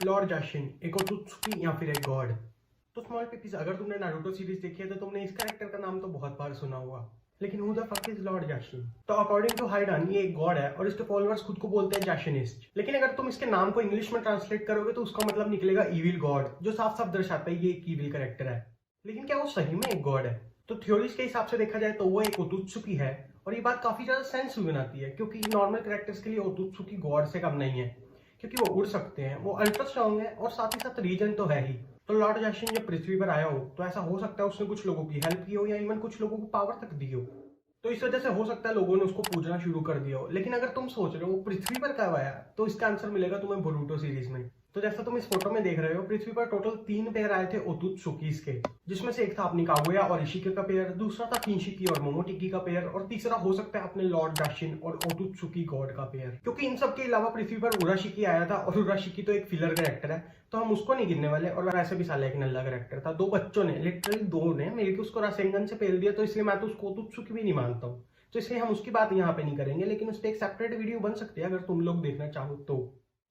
Lord जाशिन, एक ओत्सुकी या फिर एक गॉड। तो स्मॉल पीपीज, अगर तुमने नारुतो सीरीज देखी है तो तुमने इस कैरेक्टर का नाम तो बहुत बार सुना होगा, लेकिन who the fuck is lord Jashin? तो अकॉर्डिंग टू हाइडान ये एक गॉड है और इसके फॉलोअर्स खुद को बोलते हैं जाशिनिस्ट। लेकिन अगर तुम इसके नाम को इंग्लिश में ट्रांसलेट करोगे तो उसका मतलब निकलेगा इविल गॉड, जो साफ साफ दर्शाता है ये एक इविल कैरेक्टर है। लेकिन क्या वो सही में एक गॉड है? तो थ्योरीज के हिसाब से देखा जाए तो वो एक ओत्सुकी है, और ये बात काफी ज्यादा सेंस भी बनाती है क्योंकि नॉर्मल कैरेक्टर्स के लिए ओत्सुकी गॉड से कम नहीं है, क्योंकि वो उड़ सकते हैं, वो अल्ट्रा स्ट्रॉन्ग है और साथ ही साथ रीजन तो है ही। तो लॉर्ड जाशिन जब पृथ्वी पर आया हो तो ऐसा हो सकता है उसने कुछ लोगों की हेल्प की हो या इवन कुछ लोगों को पावर तक दी हो। तो इस वजह से हो सकता है लोगों ने उसको पूजना शुरू कर दिया हो। लेकिन अगर तुम सोच रहे हो वो पृथ्वी पर कब आया, तो इसका आंसर मिलेगा तुम्हें बोरुटो सीरीज में। तो जैसा तुम इस फोटो में देख रहे हो, पृथ्वी पर टोटल 3 पेयर आए थे ओत्सुकीज के, जिसमें से एक था अपनी कागुया और इशिके का पेयर, दूसरा था किनशिकी और मोमोटिकी का पेयर, और तीसरा हो सकता है अपने लॉर्ड जाशिन और ओत्सुकी गॉड का पेयर। क्योंकि इन सब के अलावा पृथ्वी पर उराशिकी आया था, और उराशिकी तो एक फिलर कैरेक्टर है तो हम उसको नहीं गिनने वाले, और वैसे भी साला एक नल्ला कैरेक्टर था। 2 बच्चों ने, लिटरली 2 ने मिलकर उसको रासेंगन से पेल दिया, तो इसलिए मैं तो उसको ओत्सुकी भी नहीं मानता हूँ। तो इसलिए हम उसकी बात यहाँ पे नहीं करेंगे, लेकिन उस पर एक सेपरेट वीडियो बन सकती है अगर तुम लोग देखना चाहो तो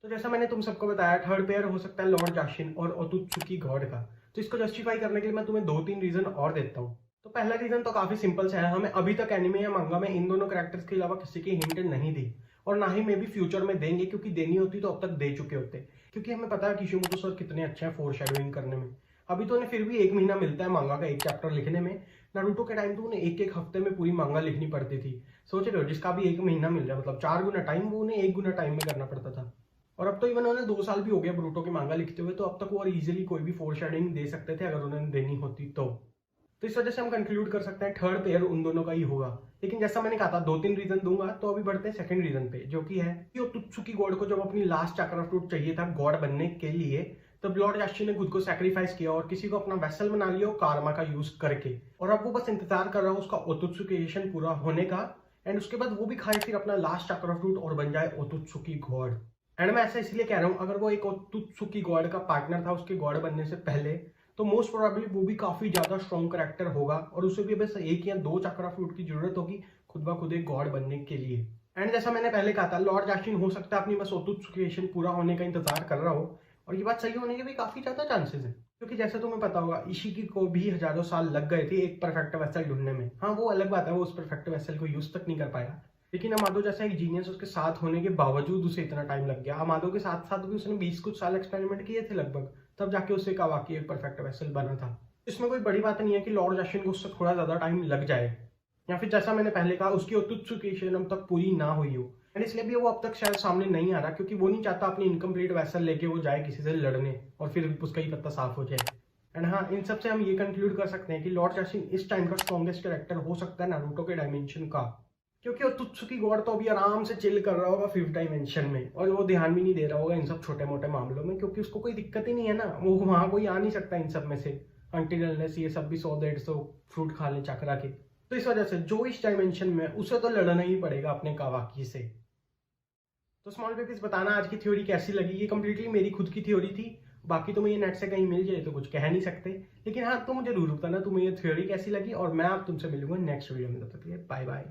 जैसा मैंने तुम सबको बताया, थर्ड पेयर हो सकता है लॉर्ड जाशिन और ओत्सुकी गॉड का। तो इसको जस्टिफाई करने के लिए मैं तुम्हें 2-3 रीजन और देता हूँ। तो पहला रीजन तो काफी सिंपल सा है, हमें अभी तक एनिमे या मंगा में इन दोनों कैरेक्टर्स के अलावा किसी की हिंट नहीं दी, और ना ही मे भी फ्यूचर में देंगे, क्योंकि देनी होती तो अब तक दे चुके होते। क्योंकि हमें पता है किशिमोतो सर कितने अच्छे हैं फोर शेडोइंग करने में। अभी तो उन्हें फिर भी 1 महीना मिलता है मांगा का एक चैप्टर लिखने में। नारुतो के टाइम तो उन्हें एक हफ्ते में पूरी मांगा लिखनी पड़ती थी। सोच रहे हो, जिसका भी 1 महीना मिल रहा है, मतलब 4 गुना टाइम वो उन्हें 1 गुना टाइम में करना पड़ता था। और अब तो इवन उन्हें 2 साल भी हो गया ब्रूटो की मांगा लिखते हुए, तो अब तक वो इजीली कोई भी फोर शेडिंग दे सकते थे अगर उन्हें देनी होती तो इस वजह से हम कंक्लूड कर सकते हैं थर्ड पेयर उन दोनों का ही होगा। लेकिन जैसा मैंने कहा था 2-3 रीजन दूंगा, तो अभी बढ़ते हैं सेकंड रीजन पे, जो कि है कि ओत्सुकी गॉड को जब अपनी लास्ट चक्र फ्रूट चाहिए था गॉड बनने के लिए, तब लॉर्ड जाशिन ने खुद को सैक्रिफाइस किया और किसी को अपना वेसल बना लिया कारमा का यूज करके। और अब वो बस इंतजार कर रहा है उसका ओत्सुकीशन पूरा होने का, एंड उसके बाद वो भी खाए फिर अपना लास्ट चक्र फ्रूट और बन जाए ओत्सुकी गॉड। एंड मैं ऐसा इसलिए कह रहा हूँ, अगर वो एक ओत्सुकी गॉड का पार्टनर था उसके गॉड बनने से पहले, तो मोस्ट प्रोबेबली वो भी काफी ज्यादा स्ट्रॉन्ग कैरेक्टर होगा, और उसे भी बस 1 या 2 चक्रा फ्रूट की जरूरत होगी खुद ब खुद एक गॉड बनने के लिए। एंड जैसा मैंने पहले कहा था, लॉर्ड जाशिन हो सकता है अपनी बस ओत्सुकीशन पूरा होने का इंतजार कर रहा हो, और ये बात सही होने के भी काफी ज्यादा चांसेस है। क्योंकि जैसे तुम्हें पता होगा, इशिकी को भी हजारों साल लग गए थे एक परफेक्ट वेसल ढूंढने में। हाँ, वो अलग बात है, वो उस परफेक्ट वेसल को यूज तक नहीं कर पाया, लेकिन अमादो जैसा एक जीनियस उसके साथ होने के बावजूद उसे इतना टाइम लग गया। अमादो के साथ साथ भी उसने 20 कुछ साल एक्सपेरिमेंट किए थे लगभग, तब जाके उसे कावाकी एक परफेक्ट वेसल बना था। इसमें कोई बड़ी बात नहीं है कि लॉर्ड जाशिन को उससे थोड़ा ज्यादा टाइम लग जाए, या फिर जैसा मैंने पहले कहा उसकी ओत्सुकीशन अब तक पूरी ना हुई हो, एंड इसलिए भी वो अब तक शायद सामने नहीं आ रहा, क्योंकि वो नहीं चाहता अपनी इनकम्प्लीट वेसल लेके वो जाए किसी से लड़ने और फिर उसका ही पत्ता साफ हो जाए। एंड हाँ, इन सब से हम ये कंक्लूड कर सकते हैं कि लॉर्ड जाशिन इस टाइम का स्ट्रॉन्गेस्ट कैरेक्टर हो सकता है नारुतो के डायमेंशन का, क्योंकि ओत्सुकी गॉड तो अभी आराम से चिल कर रहा होगा 5th डायमेंशन में, और वो ध्यान भी नहीं दे रहा होगा इन सब छोटे मोटे मामलों में, क्योंकि उसको कोई दिक्कत ही नहीं है ना, वो वहां कोई आ नहीं सकता इन सब में से अंटिल अनलेस ये सब भी 100-150 फ्रूट खा ले चक्रा के। तो इस वजह से जो इस डायमेंशन में उसे तो लड़ना ही पड़ेगा अपने कावाकी से। तो स्मॉल बेबीज, बताना आज की थ्योरी कैसी लगी। ये कंप्लीटली मेरी खुद की थ्योरी थी, बाकी तुम्हें ये नेट से कहीं मिल जाए तो कुछ कह नहीं सकते, लेकिन हाँ, तो मुझे जरूर बताना तुम्हें ये थ्योरी कैसी लगी, और मैं अब तुमसे मिलूंगा नेक्स्ट वीडियो में। तब तक के लिए बाय बाय।